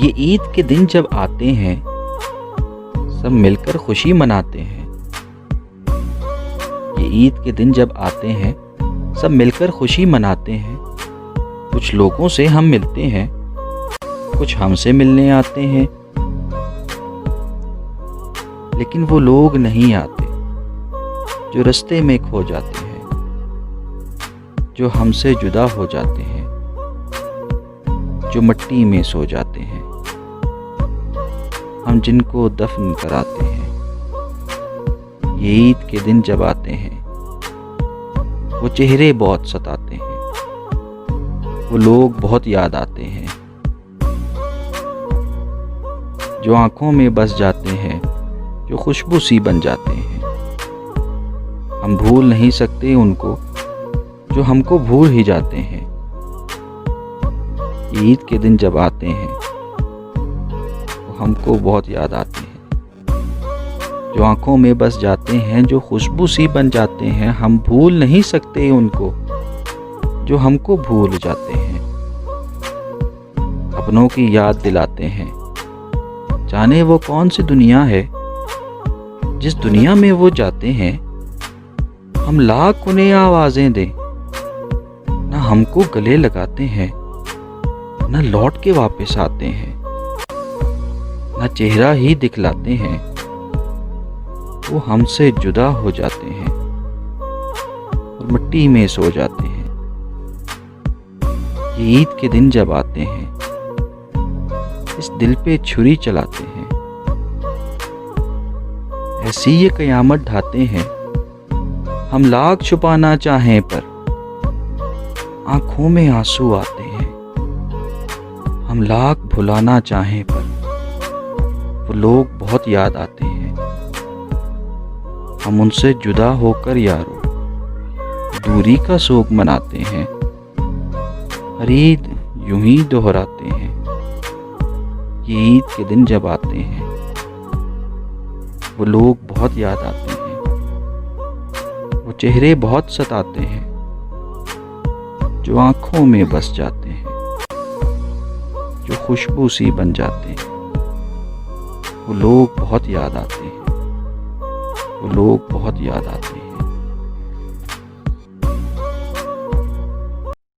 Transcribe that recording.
ये ईद के दिन जब आते हैं सब मिलकर खुशी मनाते हैं। ये ईद के दिन जब आते हैं सब मिलकर खुशी मनाते हैं। कुछ लोगों से हम मिलते हैं, कुछ हमसे मिलने आते हैं, लेकिन वो लोग नहीं आते जो रास्ते में खो जाते हैं, जो हमसे जुदा हो जाते हैं, जो मिट्टी में सो जाते हैं। हम जिनको दफन कराते हैं। ये ईद के दिन जब आते हैं वो चेहरे बहुत सताते हैं, वो लोग बहुत याद आते हैं, जो आंखों में बस जाते हैं, जो खुशबू सी बन जाते हैं। हम भूल नहीं सकते उनको जो हमको भूल ही जाते हैं। ईद के दिन जब आते हैं वो हमको बहुत याद आते हैं, जो आंखों में बस जाते हैं, जो खुशबू सी बन जाते हैं। हम भूल नहीं सकते उनको जो हमको भूल जाते हैं। अपनों की याद दिलाते हैं, जाने वो कौन सी दुनिया है जिस दुनिया में वो जाते हैं। हम लाख उन्हें आवाजें दें, ना हमको गले लगाते हैं, ना लौट के वापस आते हैं, ना चेहरा ही दिखलाते हैं। वो हमसे जुदा हो जाते हैं और मिट्टी में सो जाते हैं। ये ईद के दिन जब आते हैं इस दिल पे छुरी चलाते हैं। ऐसी ये कयामत ढाते हैं, हम लाख छुपाना चाहें पर आंखों में आंसू आते हैं। हम लाख भुलाना चाहें पर वो लोग बहुत याद आते हैं। हम उनसे जुदा होकर यारों दूरी का शोक मनाते हैं। हर ईद यूं ही दोहराते हैं। ये ईद के दिन जब आते हैं वो लोग बहुत याद आते हैं, वो चेहरे बहुत सताते हैं, जो आंखों में बस जाते हैं, जो खुशबू सी बन जाते हैं। वो लोग बहुत याद आते हैं, वो लोग बहुत याद आते हैं।